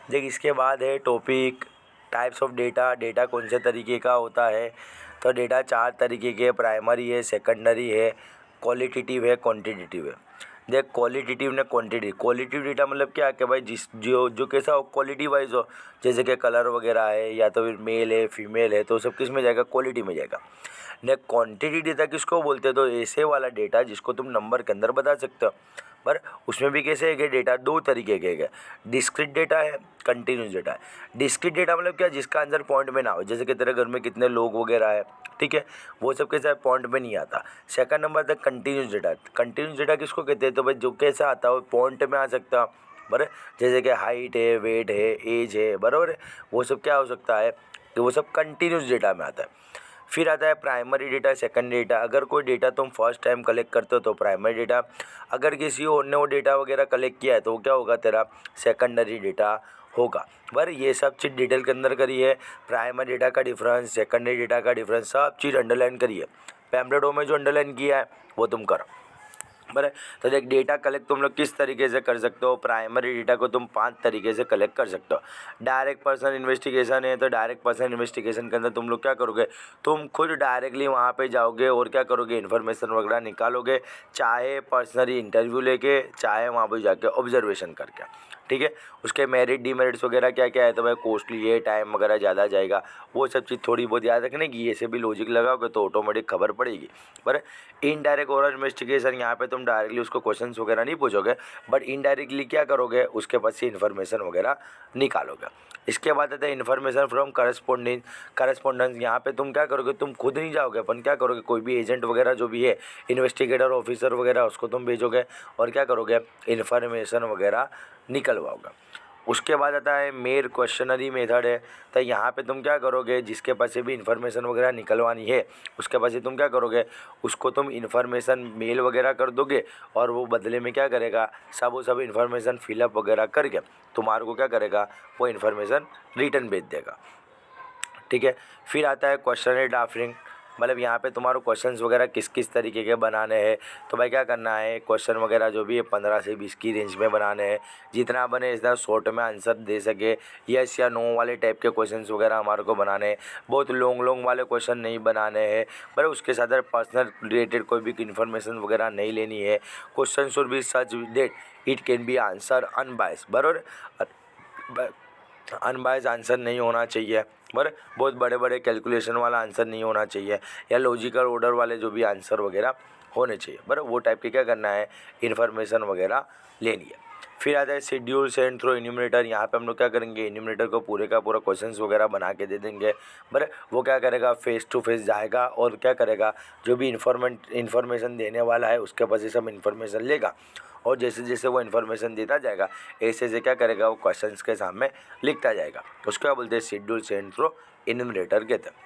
देख इसके बाद है topic types of data. Data कौन से तरीके का होता है? तो डेटा 4 तरीके के, प्राइमरी है, सेकेंडरी है, क्वालिटेटिव है, क्वांटिटेटिव है। देख क्वालिटेटिव ने क्वालिटेटिव डेटा मतलब क्या है कि भाई जिस जो जो कैसा हो, क्वालिटी वाइज हो, जैसे कि कलर वगैरह है या तो फिर मेल है फीमेल है, तो सब किस में जाएगा? क्वालिटी में जाएगा। ने क्वांटिटी डेटा किसको बोलते हैं? तो ऐसे वाला डेटा जिसको तुम नंबर के अंदर बता सकते हो। पर उसमें भी कैसे है कि डेटा 2 तरीके के है, डिस्क्रीट डेटा है, कंटिन्यूस डेटा है। डिस्क्रीट डेटा मतलब क्या? जिसका आंसर पॉइंट में ना हो, जैसे कि तेरे घर में कितने लोग वगैरह है, ठीक है, वो सब कैसा है? पॉइंट में नहीं आता। सेकंड नंबर था कंटिन्यूस डेटा। कंटिन्यूस डेटा किसको कहते हैं? तो भाई जो कैसा आता है पॉइंट में आ सकता है, बराबर, जैसे कि हाइट है, वेट है, एज है, बराबर है, वो सब क्या हो सकता है कि वो सब कंटिन्यूस डेटा में आता है। फिर आता है प्राइमरी डेटा, सेकंडरी डेटा। अगर कोई डेटा तुम फर्स्ट टाइम कलेक्ट करते हो तो प्राइमरी डेटा, अगर किसी और ने वो डेटा वगैरह कलेक्ट किया है तो वो क्या होगा? तेरा सेकंडरी डेटा होगा। पर ये सब चीज़ डिटेल के अंदर करी है। प्राइमरी डेटा का डिफरेंस, सेकंडरी डेटा का डिफरेंस, सब चीज़ अंडरलाइन करी है। पैम्पलेटों में जो अंडरलाइन किया है वो तुम करो। बराबर। तो देख डेटा कलेक्ट तुम लोग किस तरीके से कर सकते हो? प्राइमरी डेटा को तुम 5 तरीके से कलेक्ट कर सकते हो। डायरेक्ट पर्सन इन्वेस्टिगेशन है, तो डायरेक्ट पर्सन इन्वेस्टिगेशन के अंदर तुम लोग क्या करोगे? तुम खुद डायरेक्टली वहाँ पे जाओगे और क्या करोगे? इन्फॉर्मेशन वगैरह निकालोगे, चाहे पर्सनली इंटरव्यू लेके, चाहे वहाँ पर जाके ऑब्जर्वेशन करके, ठीक है। उसके मेरिट डीमेरिट्स वगैरह क्या क्या है? तो भाई कॉस्टली है, टाइम वगैरह ज़्यादा जाएगा, वो सब चीज़ थोड़ी बहुत याद रखने की। ऐसे भी लॉजिक लगाओगे तो ऑटोमेटिक खबर पड़ेगी। पर इनडायरेक्ट ओरल इन्वेस्टिगेशन, यहाँ पे तुम डायरेक्टली उसको क्वेश्चंस वगैरह नहीं पूछोगे, बट इनडायरेक्टली क्या करोगे? उसके पास से इन्फॉर्मेशन वगैरह निकालोगे। इसके बाद आता है इन्फॉर्मेशन फ्रॉम करस्पॉन्डेंस। यहाँ पे तुम क्या करोगे? तुम खुद नहीं जाओगे, अपन क्या करोगे? कोई भी एजेंट वगैरह जो भी है, इन्वेस्टिगेटर ऑफिसर वगैरह, उसको तुम भेजोगे और क्या करोगे? इन्फॉर्मेशन वगैरह निकलवाओगे। उसके बाद आता है मेयर क्वेश्चनरी मेथड है। तो यहाँ पे तुम क्या करोगे? जिसके पास से भी इन्फॉर्मेशन वगैरह निकलवानी है उसके पास से तुम क्या करोगे? उसको तुम इन्फॉर्मेशन मेल वगैरह कर दोगे और वो बदले में क्या करेगा? वो सब इन्फॉर्मेशन फिलअप वगैरह करके तुम्हारे को क्या करेगा? वो इन्फॉर्मेशन रिटर्न भेज देगा, ठीक है। फिर आता है क्वेश्चनरी ड्राफ्टिंग, मतलब यहाँ पे तुम्हारे क्वेश्चंस वगैरह किस किस तरीके के बनाने हैं। तो भाई क्या करना है? क्वेश्चन वगैरह जो भी है 15 से 20 की रेंज में बनाने हैं, जितना बने इतना शॉर्ट में आंसर दे सके, यस या नो वाले टाइप के क्वेश्चंस वगैरह हमारे को बनाने हैं। बहुत लॉन्ग वाले क्वेश्चन नहीं बनाने हैं, पर उसके साथ पर्सनल रिलेटेड कोई भी इन्फॉर्मेशन वगैरह नहीं लेनी है। Question should be such that it can be answer unbiased, बराबर। अनबायस्ड आंसर नहीं होना चाहिए, पर बहुत बड़े बड़े कैलकुलेशन वाला आंसर नहीं होना चाहिए, या लॉजिकल ऑर्डर वाले जो भी आंसर वगैरह होने चाहिए, पर वो टाइप के क्या करना है? इन्फॉर्मेशन वगैरह लेनी है। फिर आता है शेड्यूल सेंड थ्रू इन्यूमरेटर। यहाँ पे हम लोग क्या करेंगे? इन्यूमरेटर को पूरे का पूरा क्वेश्चंस वगैरह बना के दे देंगे, पर वो क्या करेगा? फेस टू फेस जाएगा और क्या करेगा? जो भी इन्फॉर्मेशन देने वाला है उसके पास से सब इन्फॉर्मेशन लेगा, और जैसे जैसे वो इन्फॉर्मेशन देता जाएगा ऐसे ऐसे क्या करेगा? वो क्वेश्चंस के सामने लिखता जाएगा। उसको क्या बोलते हैं? शेड्यूल सेंड थ्रू इन्यूमरेटर कहते हैं।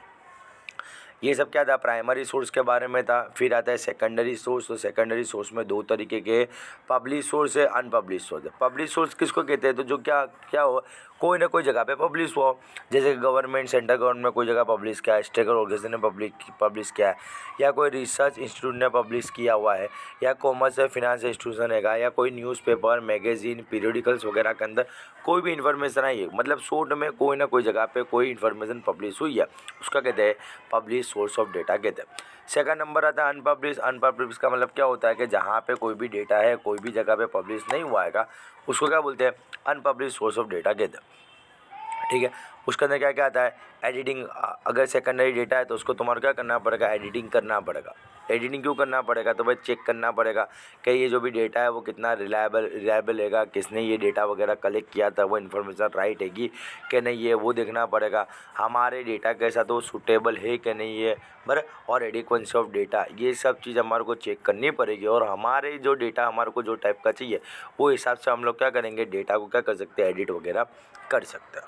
ये सब क्या था? प्राइमरी सोर्स के बारे में था। फिर आता है सेकेंडरी सोर्स। तो सेकेंडरी सोर्स में 2 तरीके के, पब्लिश सोर्स है, अनपब्लिश सोर्स है। पब्लिश सोर्स किसको कहते हैं? तो जो क्या क्या हो, कोई ना कोई जगह पे पब्लिश हुआ हो, जैसे गवर्नमेंट, सेंट्रल गवर्नमेंट में कोई जगह पब्लिश किया है, स्टेट ऑर्गेनाइजेशन ने पब्लिश किया है, या कोई रिसर्च इंस्टीट्यूट ने पब्लिश किया हुआ है, या कॉमर्स या फिनांस इंस्टीट्यूशन है, या कोई न्यूज़पेपर, मैगजीन, पीरियडिकल्स वगैरह के अंदर कोई भी इन्फॉर्मेशन आई है, मतलब शॉर्ट में कोई ना कोई जगह पे कोई इन्फॉर्मेशन पब्लिश हुई है, उसका कहते हैं पब्लिश सोर्स ऑफ डेटा कहते हैं। सेकंड नंबर आता है अनपब्लिश। अनपब्लिश का मतलब क्या होता है कि जहाँ पे कोई भी डेटा है कोई भी जगह पे पब्लिश नहीं हुआ है, उसको क्या बोलते हैं? अनपब्लिश सोर्स ऑफ डेटा कहते हैं, ठीक है। उसके अंदर क्या क्या आता है? एडिटिंग। अगर सेकेंडरी डेटा है तो उसको तुम्हारा क्या करना पड़ेगा? एडिटिंग करना पड़ेगा। एडिटिंग क्यों करना पड़ेगा? तो भाई चेक करना पड़ेगा कि ये जो भी डेटा है वो कितना रिलायबल है, किसने ये डेटा वगैरह कलेक्ट किया था, वो इन्फॉर्मेशन राइट है कि नहीं है, वो देखना पड़ेगा। हमारे डेटा के साथ वो सूटेबल है कि नहीं है, बराबर, और एडिक्वेंसी ऑफ डेटा, ये सब चीज़ हमारे को चेक करनी पड़ेगी। और हमारे जो डेटा हमारे को जो टाइप का चाहिए वो हिसाब से हम लोग क्या करेंगे? डेटा को क्या कर सकते हैं? एडिट वगैरह कर सकते हैं।